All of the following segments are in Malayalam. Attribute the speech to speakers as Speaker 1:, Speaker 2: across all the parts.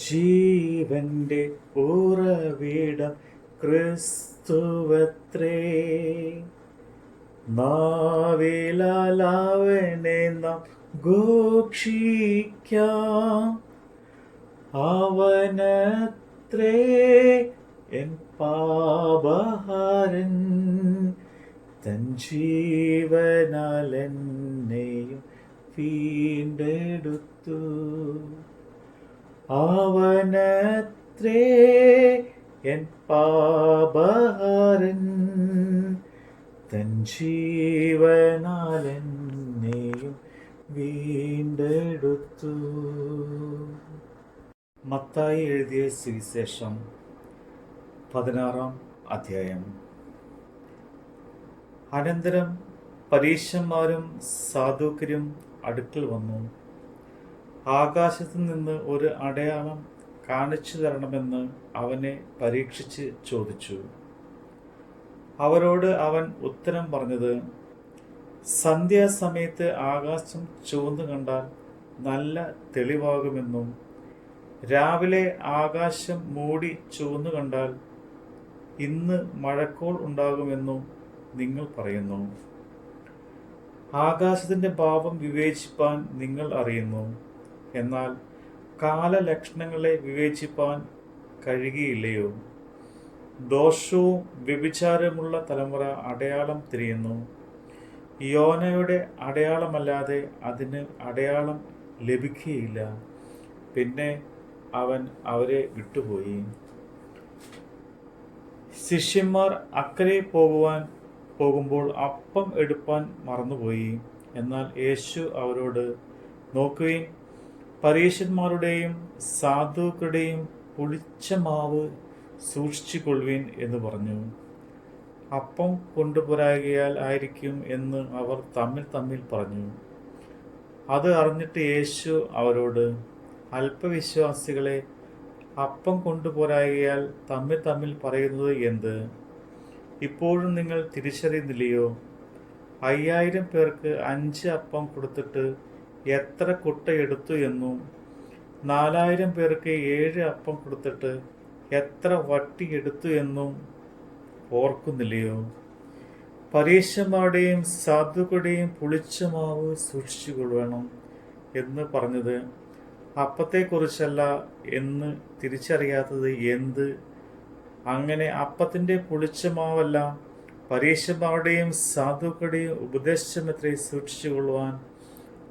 Speaker 1: ജീവന്റെ ഉറവിടം ക്രിസ്തുവത്രേ. നാവിലാലവനെ നാം ഘോഷിക്കാം. അവനത്രേ എൻ പാപഹാരൻ, തൻ ജീവനാൽ എന്നെയും വീണ്ടെടുത്തു. അവനത്രേ എൻ പാപഹാരൻ, തൻ ജീവനാൽ എന്നെയും വീണ്ടെടുത്തു. മത്തായി എഴുതിയ സുവിശേഷം 16-ാം അധ്യായം. അനന്തരം പരീശന്മാരും സാദുക്യരും അടുക്കൽ വന്നു. ആകാശത്തു നിന്ന് ഒരു അടയാളം കാണിച്ചു തരണമെന്ന് അവനെ പരീക്ഷിച്ച് ചോദിച്ചു. അവരോട് അവൻ ഉത്തരം പറഞ്ഞത്, സന്ധ്യാസമയത്ത് ആകാശം ചുവന്നു കണ്ടാൽ നല്ല തെളിവാകുമെന്നും രാവിലെ ആകാശം മൂടി ചുവന്നു കണ്ടാൽ ഇന്ന് മഴക്കോൾ ഉണ്ടാകുമെന്നും നിങ്ങൾ പറയുന്നു. ആകാശത്തിന്റെ ഭാവം വിവേചിപ്പാൻ നിങ്ങൾ അറിയുന്നു, എന്നാൽ കാലലക്ഷണങ്ങളെ വിവേചിപ്പാൻ കഴിയുകയില്ലയോ? ദോഷവും വ്യഭിചാരമുള്ള തലമുറ അടയാളം തിരയുന്നു. യോനയുടെ അടയാളമല്ലാതെ അതിന് അടയാളം ലഭിക്കുകയില്ല. പിന്നെ അവൻ അവരെ വിട്ടുപോയി. ശിഷ്യന്മാർ അക്കരെ പോകുമ്പോൾ അപ്പം എടുപ്പാൻ മറന്നുപോയി. എന്നാൽ യേശു അവരോട്, നോക്കുവിൻ, പരീശന്മാരുടെയും സാധുക്കളുടെയും പുളിച്ച മാവ് സൂക്ഷിച്ചു കൊള്ളുവിൻ എന്ന് പറഞ്ഞു. അപ്പം കൊണ്ടുപോരാകിയാൽ ആയിരിക്കും എന്ന് അവർ തമ്മിൽ പറഞ്ഞു. അത് അറിഞ്ഞിട്ട് യേശു അവരോട്, അല്പവിശ്വാസികളെ, അപ്പം കൊണ്ടുപോരാകിയാൽ തമ്മിൽ പറയുന്നത് എന്ത്? ഇപ്പോഴും നിങ്ങൾ തിരിച്ചറിയുന്നില്ലയോ? 5000 പേർക്ക് 5 അപ്പം കൊടുത്തിട്ട് എത്ര കുട്ട എടുത്തു എന്നും 4000 പേർക്ക് 7 അപ്പം കൊടുത്തിട്ട് എത്ര വട്ടി എടുത്തു എന്നും ഓർക്കുന്നില്ലയോ? പരീശന്മാരുടെയും സാധുക്കളുടെയും പുളിച്ച മാവ് സൂക്ഷിച്ചു കൊള്ളണം എന്ന് പറഞ്ഞത് അപ്പത്തെക്കുറിച്ചല്ല എന്ന് തിരിച്ചറിയാത്തത് എന്ത്? അങ്ങനെ അപ്പത്തിൻ്റെ പുളിച്ച മാവല്ല, പരീശന്മാരുടെയും സാധുക്കളുടെയും ഉപദേശമത്രേ സൂക്ഷിച്ചു കൊള്ളുവാൻ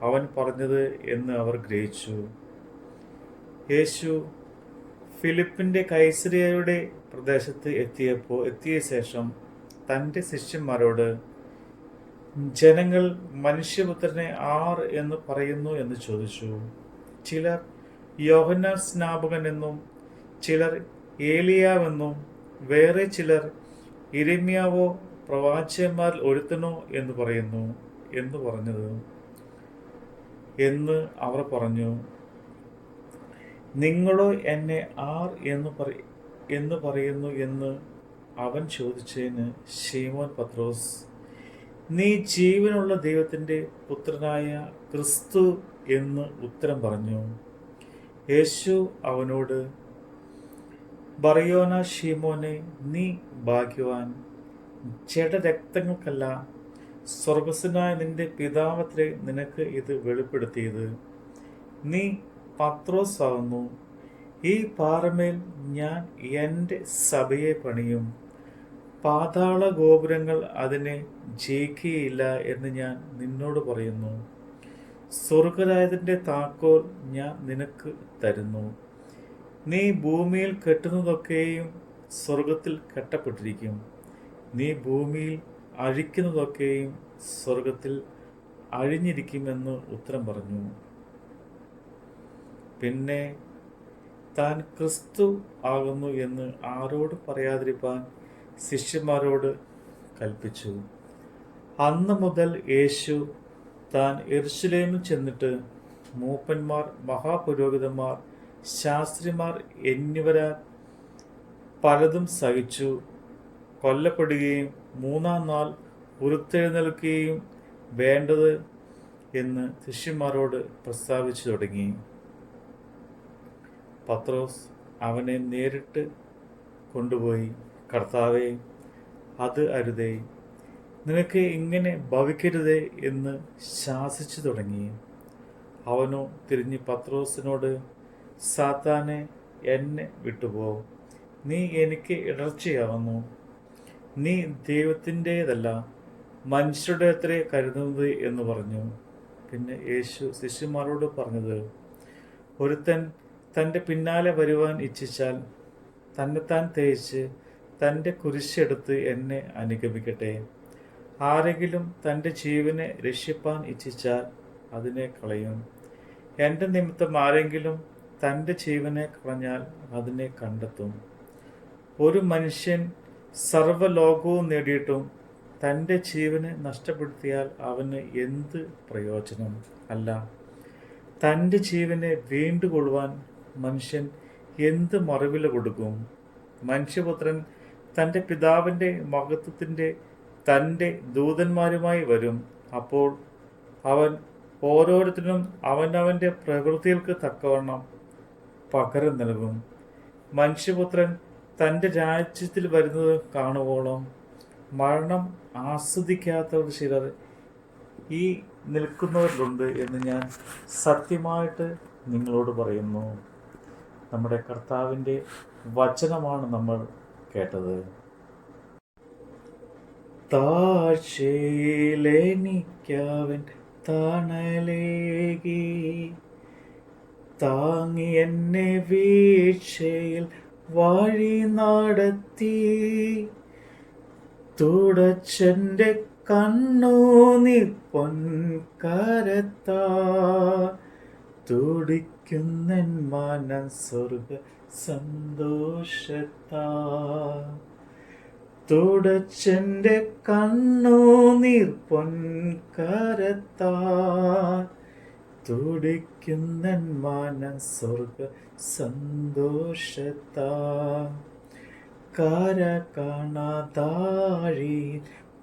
Speaker 1: അവൻ പറഞ്ഞത് എന്ന് അവർ ഗ്രഹിച്ചു. യേശു ഫിലിപ്പിൻ്റെ കൈസരിയയുടെ പ്രദേശത്ത് എത്തിയ ശേഷം തൻ്റെ ശിഷ്യന്മാരോട്, ജനങ്ങൾ മനുഷ്യപുത്രനെ ആർ എന്ന് പറയുന്നു എന്ന് ചോദിച്ചു. ചിലർ യോഹന്നാൻ സ്നാപകൻ എന്നും, ചിലർ ഏലിയാവെന്നും, വേറെ ചിലർ യിരെമ്യാവോ പ്രവാചകന്മാരിൽ ഒരുത്തനോ എന്ന് പറയുന്നു എന്ന് പറഞ്ഞത് എന്ന് അവർ പറഞ്ഞു. നിങ്ങളോ എന്നെ ആർ എന്ന് പറയുന്നു എന്ന് അവൻ ചോദിച്ചതിന് ശീമോൻ പത്രോസ്, നീ ജീവനുള്ള ദൈവത്തിൻ്റെ പുത്രനായ ക്രിസ്തു എന്ന് ഉത്തരം പറഞ്ഞു. യേശു അവനോട്, ബർയോന ശീമോനെ, നീ ഭാഗ്യവാൻ. ജഡരക്തങ്ങൾക്കല്ല, സ്വർഗസ്വനായ നിന്റെ പിതാവത്രേ നിനക്ക് ഇത് വെളിപ്പെടുത്തിയത്. നീ പത്രോസ് ആകുന്നു. ഈ പാറമേൽ ഞാൻ എൻ്റെ സഭയെ പണിയും. പാതാള ഗോപുരങ്ങൾ അതിനെ ജയിക്കുകയില്ല എന്ന് ഞാൻ നിന്നോട് പറയുന്നു. സ്വർഗരാജ്യത്തിൻ്റെ താക്കോൽ ഞാൻ നിനക്ക് തരുന്നു. നീ ഭൂമിയിൽ കെട്ടുന്നതൊക്കെയും സ്വർഗത്തിൽ കെട്ടപ്പെട്ടിരിക്കും. നീ ഭൂമിയിൽ അഴിക്കുന്നതൊക്കെയും സ്വർഗത്തിൽ അഴിഞ്ഞിരിക്കുമെന്ന് ഉത്തരം പറഞ്ഞു. പിന്നെ താൻ ക്രിസ്തു ആകുന്നു എന്ന് ആരോട് പറയാതിരിപ്പാൻ ശിഷ്യന്മാരോട് കൽപ്പിച്ചു. അന്ന് മുതൽ യേശു താൻ യെരൂശലേമിൽ ചെന്നിട്ട് മൂപ്പന്മാർ, മഹാപുരോഹിതന്മാർ, ശാസ്ത്രിമാർ എന്നിവരാൽ പലതും സഹിച്ചു, കൊല്ലപ്പെടുകയും 3-ാം നാൾ ഉരുത്തെഴുന്നേൽക്കുകയും വേണ്ടത് എന്ന് ശിഷ്യന്മാരോട് പ്രസ്താവിച്ചു തുടങ്ങി. പത്രോസ് അവനെ നേരിട്ട് കൊണ്ടുപോയി, കർത്താവേ, അത് അരുതേ, നിനക്ക് ഇങ്ങനെ ഭവിക്കരുതേ എന്ന് ശാസിച്ചു തുടങ്ങി. അവനോ തിരിഞ്ഞ് പത്രോസിനോട്, സാത്താനെ, എന്നെ വിട്ടുപോ, നീ എനിക്ക് ഇടർച്ചയാവുന്നു. നീ ദൈവത്തിൻ്റേതല്ല, മനുഷ്യരുടെ അത്രേ കരുതുന്നത് എന്ന് പറഞ്ഞു. പിന്നെ യേശു ശിഷ്യന്മാരോട് പറഞ്ഞത്, ഒരുത്തൻ തൻ്റെ പിന്നാലെ വരുവാൻ ഇച്ഛിച്ചാൽ തന്നെത്താൻ തേച്ച് തൻ്റെ കുരിശെടുത്ത് എന്നെ അനുഗമിക്കട്ടെ. ആരെങ്കിലും തൻ്റെ ജീവനെ രക്ഷിപ്പാൻ ഇച്ഛിച്ചാൽ അതിനെ കളയും. എൻ്റെ നിമിത്തം ആരെങ്കിലും തൻ്റെ ജീവനെ കളഞ്ഞാൽ അതിനെ കണ്ടെത്തും. ഒരു മനുഷ്യൻ സർവ്വലോകവും നേടിയിട്ടും തൻ്റെ ജീവനെ നഷ്ടപ്പെടുത്തിയാൽ അവന് എന്ത് പ്രയോജനം? അല്ല, തൻ്റെ ജീവനെ വീണ്ടുകൊള്ളുവാൻ മനുഷ്യൻ എന്ത് മറുവില കൊടുക്കും? മനുഷ്യപുത്രൻ തൻ്റെ പിതാവിൻ്റെ മഹത്വത്തിൻ്റെ തൻ്റെ ദൂതന്മാരുമായി വരും. അപ്പോൾ അവൻ ഓരോരുത്തരും അവനവൻ്റെ പ്രവൃത്തികൾക്ക് തക്കവണ്ണം പകരം നൽകും. മനുഷ്യപുത്രൻ തൻ്റെ രാജ്യത്തിൽ വരുന്നത് കാണുവോളം മരണം ആസ്വദിക്കാത്തവർ ചിലർ ഈ നിൽക്കുന്നവരിലുണ്ട് എന്ന് ഞാൻ സത്യമായിട്ട് നിങ്ങളോട് പറയുന്നു. നമ്മുടെ കർത്താവിൻ്റെ വചനമാണ് നമ്മൾ കേട്ടത്. താഴ്ചയിലെനിക്കവൻ തണലേകി, താങ്ങി എന്നെ വീഴ്ചയിൽ വഴി നടത്തി, തുടച്ചെൻ്റെ കണ്ണുനീർ പൊൻകരത്താ, തുടിക്കുന്നൻ മനം സ്വർഗ സന്തോഷത്താ, തുടച്ചെൻ്റെ കണ്ണുനീർ പൊൻകരത്താ, തുടിക്കുന്നൻ മനം സ്വർഗ സന്തോഷത്താ, കര കാണാതാഴി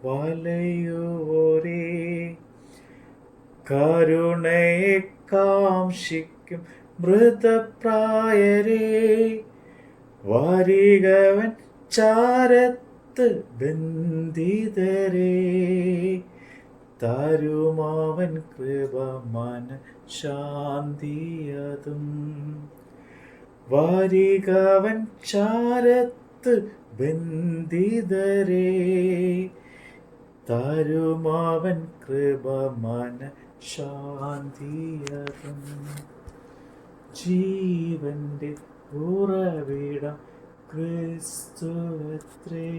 Speaker 1: വലയുവോരേ, കരുണയെ കാംക്ഷിക്കും മൃതപ്രായരേ, വരികവൻ ചാരത്ത് ബന്ധിതരേ, തരുമാവൻ കൃപ മന ശാന്തിയതും, വരികവൻ ചാരത്ത് ബന്ധിതരേ, തരുമാവൻ കൃപ മന ശാന്തിയതും. ജീവന്റെ ഉറവിടം ക്രിസ്തുവത്രേ.